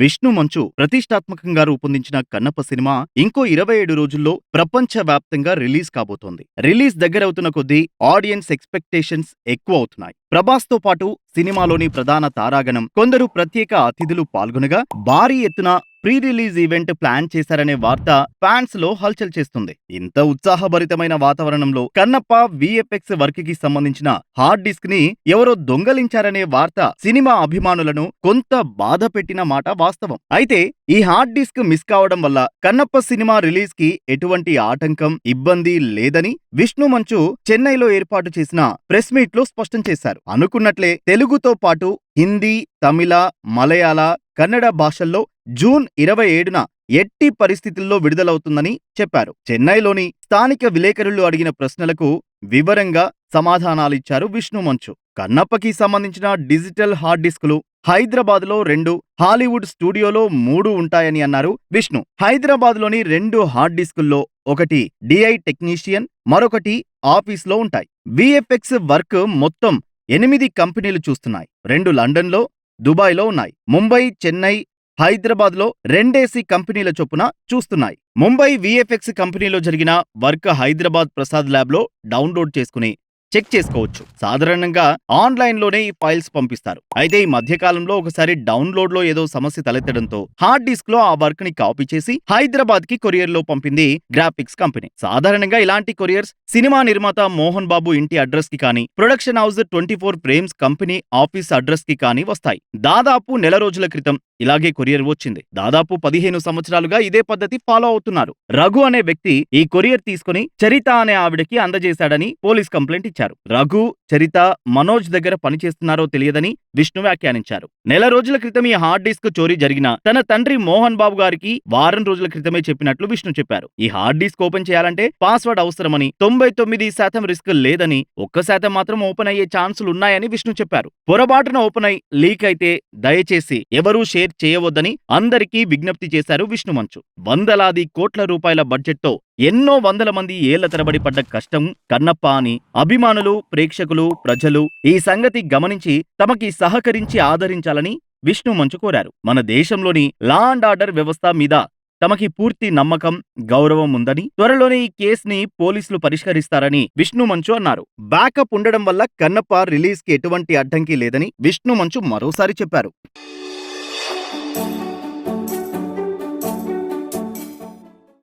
విష్ణు మంచు ప్రతిష్టాత్మకంగా రూపొందించిన కన్నప్ప సినిమా ఇంకో 27 రోజుల్లో ప్రపంచవ్యాప్తంగా రిలీజ్ కాబోతోంది. రిలీజ్ దగ్గరవుతున్న కొద్దీ ఆడియన్స్ ఎక్స్‌పెక్టేషన్స్ ఎక్కువ అవుతున్నాయి. ప్రభాస్‌తో పాటు సినిమాలోని ప్రధాన తారాగణం, కొందరు ప్రత్యేక అతిథులు పాల్గొనగా భారీ ఎత్తున ప్రీ రిలీజ్ ఈవెంట్ ప్లాన్ చేశారనే వార్త ఫ్యాన్స్ లో హల్చల్ చేస్తుంది. ఇంత ఉత్సాహభరితమైన వాతావరణంలో కన్నప్ప విఎఫ్ఎక్స్ వర్క్ కి సంబంధించిన హార్డ్ డిస్క్ ని ఎవరో దొంగలించారనే వార్త సినిమా అభిమానులను కొంత బాధ పెట్టిన మాట వాస్తవం. అయితే ఈ హార్డ్ డిస్క్ మిస్ కావడం వల్ల కన్నప్ప సినిమా రిలీజ్ కి ఎటువంటి ఆటంకం, ఇబ్బంది లేదని విష్ణు మంచు చెన్నైలో ఏర్పాటు చేసిన ప్రెస్ మీట్ లో స్పష్టం చేశారు. అనుకున్నట్లే తెలుగుతో పాటు హిందీ, తమిళ, మలయాళ, కన్నడ భాషల్లో జూన్ 27న ఎట్టి పరిస్థితుల్లో విడుదలవుతుందని చెప్పారు. చెన్నైలోని స్థానిక విలేకరులు అడిగిన ప్రశ్నలకు వివరంగా సమాధానాలిచ్చారు విష్ణు మంచు. కన్నప్పకి సంబంధించిన డిజిటల్ హార్డ్ డిస్కులు హైదరాబాద్లో 2, హాలీవుడ్ స్టూడియోలో 3 ఉంటాయని అన్నారు విష్ణు. హైదరాబాద్లోని 2 హార్డ్ డిస్కుల్లో ఒకటి డిఐ టెక్నీషియన్, మరొకటి ఆఫీస్లో ఉంటాయి. విఎఫ్ఎక్స్ వర్క్ మొత్తం 8 కంపెనీలు చూస్తున్నాయి. 2 లండన్లో, దుబాయ్లో ఉన్నాయి. ముంబై, చెన్నై, హైదరాబాద్లో 2 కంపెనీల చొప్పున చూస్తున్నాయి. ముంబై విఎఫ్ఎక్స్ కంపెనీలో జరిగిన వర్క్ హైదరాబాద్ ప్రసాద్ ల్యాబ్లో డౌన్లోడ్ చేసుకుని చెక్ చేసుకోవచ్చు. సాధారణంగా ఆన్లైన్లోనే ఈ ఫైల్స్ పంపిస్తారు. అయితే ఈ మధ్యకాలంలో ఒకసారి డౌన్లోడ్లో ఏదో సమస్య తలెత్తడంతో హార్డ్ డిస్క్లో ఆ వర్క్ ని కాపీ చేసి హైదరాబాద్కి కొరియర్లో పంపింది గ్రాఫిక్స్ కంపెనీ. సాధారణంగా ఇలాంటి కొరియర్స్ సినిమా నిర్మాత మోహన్ బాబు ఇంటి అడ్రస్ కి కానీ, production house 24 frames company office address కి కానీ వస్తాయి. దాదాపు నెల రోజుల క్రితం ఇలాగే కొరియర్ వచ్చింది. దాదాపు 15 సంవత్సరాలుగా ఇదే పద్ధతి ఫాలో అవుతున్నారు. రఘు అనే వ్యక్తి ఈ కొరియర్ తీసుకుని చరిత అనే ఆవిడకి అందజేశాడని పోలీస్ కంప్లైంట్ ఇచ్చారు. రఘు, చరిత, మనోజ్ దగ్గర పనిచేస్తున్నారో తెలియదని విష్ణు వ్యాఖ్యానించారు. నెల రోజుల క్రితం ఈ హార్డ్ డిస్క్ చోరీ జరిగిన తన తండ్రి మోహన్ బాబు గారికి వారం రోజుల క్రితమే చెప్పినట్లు విష్ణు చెప్పారు. ఈ హార్డ్ డిస్క్ ఓపెన్ చేయాలంటే పాస్వర్డ్ అవసరమని, 99% రిస్క్ లేదని, 1% మాత్రం ఓపెన్ అయ్యే ఛాన్సులున్నాయని విష్ణు చెప్పారు. పొరపాటున ఓపెన్ అయి లీక్ అయితే దయచేసి ఎవరూ షేర్ చేయవద్దని అందరికీ విజ్ఞప్తి చేశారు విష్ణు మంచు. వందలాది కోట్ల రూపాయల బడ్జెట్తో ఎన్నో వందల మంది ఏళ్ల తరబడి పడ్డ కష్టం కన్నప్ప అని అభిమానులు, ప్రేక్షకులు, ప్రజలు ఈ సంగతి గమనించి తమకి సహకరించి ఆదరించాలని విష్ణు మంచు కోరారు. మన దేశంలోని లా అండ్ ఆర్డర్ వ్యవస్థ మీద తమకి పూర్తి నమ్మకం, గౌరవం ఉందని, త్వరలోనే ఈ కేసుని పోలీసులు పరిష్కరిస్తారని విష్ణు మంచు అన్నారు. బ్యాకప్ ఉండడం వల్ల కన్నప్ప రిలీజ్ కి ఎటువంటి అడ్డంకి లేదని విష్ణు మంచు మరోసారి చెప్పారు.